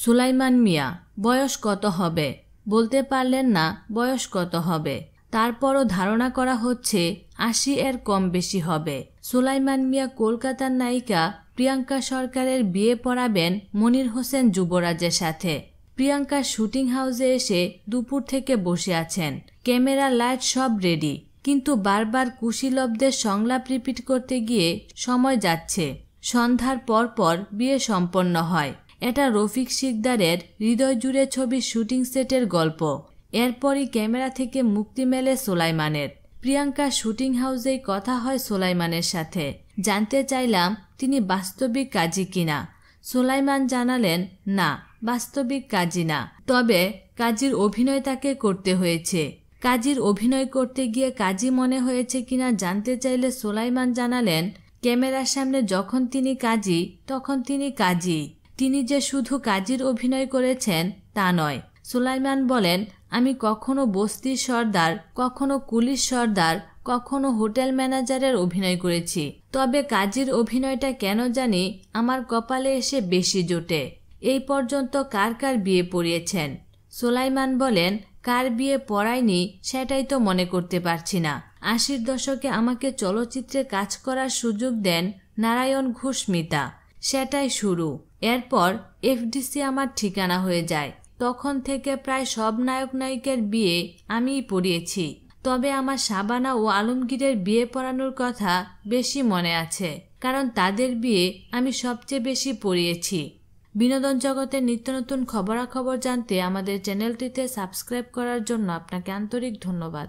সুলাইমান মিয়া বয়স কত হবে? বলতে পারলেন না বয়স কত হবে। তারপরও ধারণা করা হচ্ছে ৮০ এর কম বেশি হবে। সুলাইমান মিয়া কলকাতার নায়িকা প্রিয়াঙ্কা সরকারের বিয়ে পড়াবেন মনির হোসেন যুবরাজের সাথে। প্রিয়াঙ্কা শুটিং হাউসে এসে দুপুর থেকে বসে আছেন। ক্যামেরা, লাইট সব রেডি, কিন্তু বারবার কুশীলবদের সংলাপ রিপিট করতে গিয়ে সময় যাচ্ছে। সন্ধ্যার পর বিয়ে সম্পন্ন হয়। এটা রফিক শিকদারের হৃদয় জুড়ে ছবির শুটিং সেটের গল্প। এরপরই ক্যামেরা থেকে মুক্তি মেলে সুলাইমানের। প্রিয়াঙ্কা শুটিং হাউসেই কথা হয় সুলাইমানের সাথে। জানতে চাইলাম তিনি বাস্তবিক কাজী কিনা। সুলাইমান জানালেন, না, বাস্তবিক কাজী না, তবে কাজীর অভিনয় তাকে করতে হয়েছে। কাজীর অভিনয় করতে গিয়ে কাজী মনে হয়েছে কিনা জানতে চাইলে সুলাইমান জানালেন, ক্যামেরার সামনে যখন তিনি কাজী তখন তিনি কাজী। তিনি যে শুধু কাজীর অভিনয় করেছেন তা নয়। সুলাইমান বলেন, আমি কখনো বস্তির সর্দার, কখনো কুলিশ সর্দার, কখনো হোটেল ম্যানেজারের অভিনয় করেছি, তবে কাজীর অভিনয়টা কেন জানি আমার কপালে এসে বেশি জোটে। এই পর্যন্ত কার কার বিয়ে পড়িয়েছেন? সুলাইমান বলেন, কার বিয়ে পড়ায়নি সেটাই তো মনে করতে পারছি না। ৮০ দশকে আমাকে চলচ্চিত্রে কাজ করার সুযোগ দেন নারায়ণ ঘোষ মিতা, সেটাই শুরু। এরপর এফডিসি আমার ঠিকানা হয়ে যায়। তখন থেকে প্রায় সব নায়ক নায়িকার বিয়ে আমিই পড়িয়েছি, তবে আমার শাবানা ও আলমগীরের বিয়ে পড়ানোর কথা বেশি মনে আছে, কারণ তাদের বিয়ে আমি সবচেয়ে বেশি পড়িয়েছি। বিনোদন জগতের নিত্য নতুন খবরাখবর জানতে আমাদের চ্যানেলটিতে সাবস্ক্রাইব করার জন্য আপনাকে আন্তরিক ধন্যবাদ।